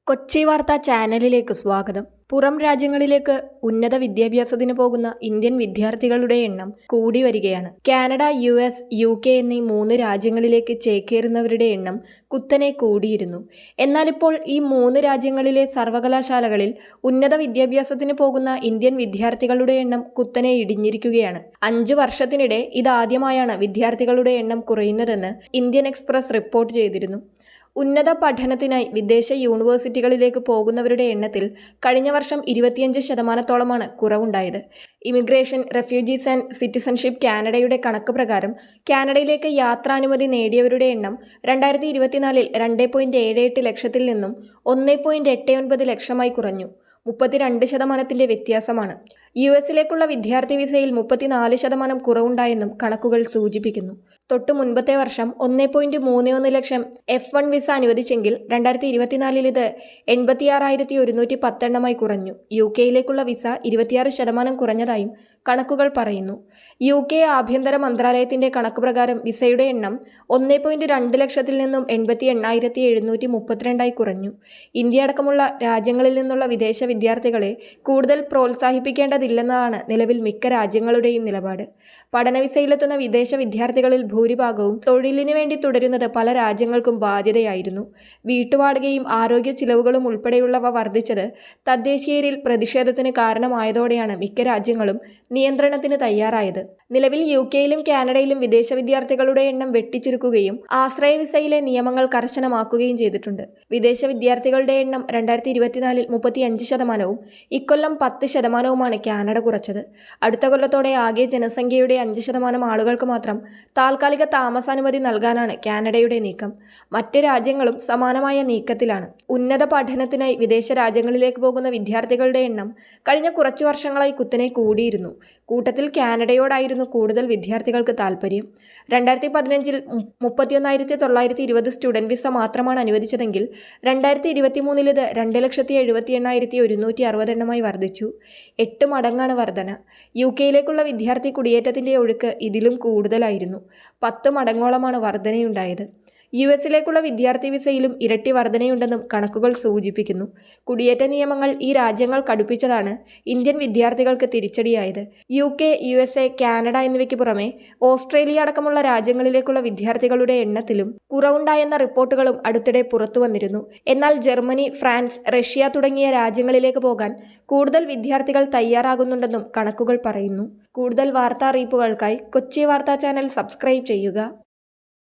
കൊച്ചി വാർത്താ ചാനലിലേക്ക് സ്വാഗതം. പുറം രാജ്യങ്ങളിലേക്ക് ഉന്നത വിദ്യാഭ്യാസത്തിന് പോകുന്ന ഇന്ത്യൻ വിദ്യാർത്ഥികളുടെ എണ്ണം കൂടി വരികയാണ്. കാനഡ, US, UK എന്നീ 3 രാജ്യങ്ങളിലേക്ക് ചേക്കേറുന്നവരുടെ എണ്ണം കുത്തനെ കൂടിയിരുന്നു. എന്നാലിപ്പോൾ ഈ 3 രാജ്യങ്ങളിലെ സർവകലാശാലകളിൽ ഉന്നത വിദ്യാഭ്യാസത്തിന് പോകുന്ന ഇന്ത്യൻ വിദ്യാർത്ഥികളുടെ എണ്ണം കുത്തനെ ഇടിഞ്ഞിരിക്കുകയാണ്. 5 വർഷത്തിനിടെ ഇതാദ്യമായാണ് വിദ്യാർത്ഥികളുടെ എണ്ണം കുറയുന്നതെന്ന് ഇന്ത്യൻ എക്സ്പ്രസ് റിപ്പോർട്ട് ചെയ്തിരുന്നു. ഉന്നത പഠനത്തിനായി വിദേശ യൂണിവേഴ്സിറ്റികളിലേക്ക് പോകുന്നവരുടെ എണ്ണത്തിൽ കഴിഞ്ഞ വർഷം 25% കുറവുണ്ടായത്. ഇമിഗ്രേഷൻ, റെഫ്യൂജീസ് ആൻഡ് സിറ്റിസൺഷിപ്പ് കാനഡയുടെ കണക്ക് പ്രകാരം കാനഡയിലേക്ക് യാത്രാനുമതി നേടിയവരുടെ എണ്ണം 2024 2.78 ലക്ഷത്തിൽ നിന്നും 1.89 ലക്ഷമായി കുറഞ്ഞു. 32% വ്യത്യാസമാണ്. US-ലേക്കുള്ള വിദ്യാർത്ഥി വിസയിൽ 34% കുറവുണ്ടായെന്നും കണക്കുകൾ സൂചിപ്പിക്കുന്നു. തൊട്ടു മുൻപത്തെ വർഷം 1.31 ലക്ഷം F1 വിസ അനുവദിച്ചെങ്കിൽ 2024 ഇത് 86,110 എണ്ണമായി കുറഞ്ഞു. UK-യിലേക്കുള്ള വിസ 26% കുറഞ്ഞതായും കണക്കുകൾ പറയുന്നു. UK ആഭ്യന്തര മന്ത്രാലയത്തിന്റെ കണക്ക് പ്രകാരം വിസയുടെ എണ്ണം 1.2 ലക്ഷത്തിൽ നിന്നും 88,732 കുറഞ്ഞു. ഇന്ത്യ അടക്കമുള്ള രാജ്യങ്ങളിൽ നിന്നുള്ള വിദേശ വിദ്യാർത്ഥികളെ കൂടുതൽ പ്രോത്സാഹിപ്പിക്കേണ്ടതില്ലെന്നതാണ് നിലവിൽ മിക്ക രാജ്യങ്ങളുടെയും നിലപാട്. പഠന വിസയിലെത്തുന്ന വിദേശ വിദ്യാർത്ഥികളിൽ ഭൂരിഭാഗവും തൊഴിലിനു വേണ്ടി തുടരുന്നത് പല രാജ്യങ്ങൾക്കും ബാധ്യതയായിരുന്നു. വീട്ടുവാടകയും ആരോഗ്യ ചിലവുകളും ഉൾപ്പെടെയുള്ളവ വർദ്ധിച്ചത് തദ്ദേശീയരിൽ പ്രതിഷേധത്തിന് കാരണമായതോടെയാണ് മിക്ക രാജ്യങ്ങളും നിയന്ത്രണത്തിന് തയ്യാറായത്. നിലവിൽ UK-യിലും കാനഡയിലും വിദേശ വിദ്യാർത്ഥികളുടെ എണ്ണം വെട്ടിച്ചുരുക്കുകയും ആശ്രയ വിസയിലെ നിയമങ്ങൾ കർശനമാക്കുകയും ചെയ്തിട്ടുണ്ട്. വിദേശ വിദ്യാർത്ഥികളുടെ എണ്ണം 2024 35%, ഇക്കൊല്ലം 10%മാണ് കാനഡ കുറച്ചത്. അടുത്ത കൊല്ലത്തോടെ ആകെ ജനസംഖ്യയുടെ 5% ആളുകൾക്ക് മാത്രം താൽക്കാലിക താമസാനുമതി നൽകാനാണ് കാനഡയുടെ നീക്കം. മറ്റ് രാജ്യങ്ങളും സമാനമായ നീക്കത്തിലാണ്. ഉന്നത പഠനത്തിനായി വിദേശ രാജ്യങ്ങളിലേക്ക് പോകുന്ന വിദ്യാർത്ഥികളുടെ എണ്ണം കഴിഞ്ഞ കുറച്ചു വർഷങ്ങളായി കുത്തനെ കൂടിയിരുന്നു. കൂട്ടത്തിൽ കാനഡയോടായിരുന്നു കൂടുതൽ വിദ്യാർത്ഥികൾക്ക് താൽപ്പര്യം. 2015 31,920 സ്റ്റുഡന്റ് വിസ മാത്രമാണ് അനുവദിച്ചതെങ്കിൽ 2023 ഇത് 2,78,160 എണ്ണമായി വർദ്ധിച്ചു. 8 മടങ്ങാണ് വർധന. UK-യിലേക്കുള്ള വിദ്യാർത്ഥി കുടിയേറ്റത്തിന്റെ ഒഴുക്ക് ഇതിലും കൂടുതലായിരുന്നു. 10 മടങ്ങോളമാണ് വർധനയുണ്ടായത്. US-ലേക്കുള്ള വിദ്യാർത്ഥി വിസയിലും ഇരട്ടി വർധനയുണ്ടെന്നും കണക്കുകൾ സൂചിപ്പിക്കുന്നു. കുടിയേറ്റ നിയമങ്ങൾ ഈ രാജ്യങ്ങൾ കടുപ്പിച്ചതാണ് ഇന്ത്യൻ വിദ്യാർത്ഥികൾക്ക് തിരിച്ചടിയായത്. UK, USA, കാനഡ എന്നിവയ്ക്ക് പുറമെ ഓസ്ട്രേലിയ അടക്കമുള്ള രാജ്യങ്ങളിലേക്കുള്ള വിദ്യാർത്ഥികളുടെ എണ്ണത്തിലും കുറവുണ്ടായെന്ന റിപ്പോർട്ടുകളും അടുത്തിടെ പുറത്തുവന്നിരുന്നു. എന്നാൽ ജർമ്മനി, ഫ്രാൻസ്, റഷ്യ തുടങ്ങിയ രാജ്യങ്ങളിലേക്ക് പോകാൻ കൂടുതൽ വിദ്യാർത്ഥികൾ തയ്യാറാകുന്നുണ്ടെന്നും കണക്കുകൾ പറയുന്നു. കൂടുതൽ വാർത്താ അറിയിപ്പുകൾക്കായി കൊച്ചി വാർത്താ ചാനൽ സബ്സ്ക്രൈബ് ചെയ്യുക.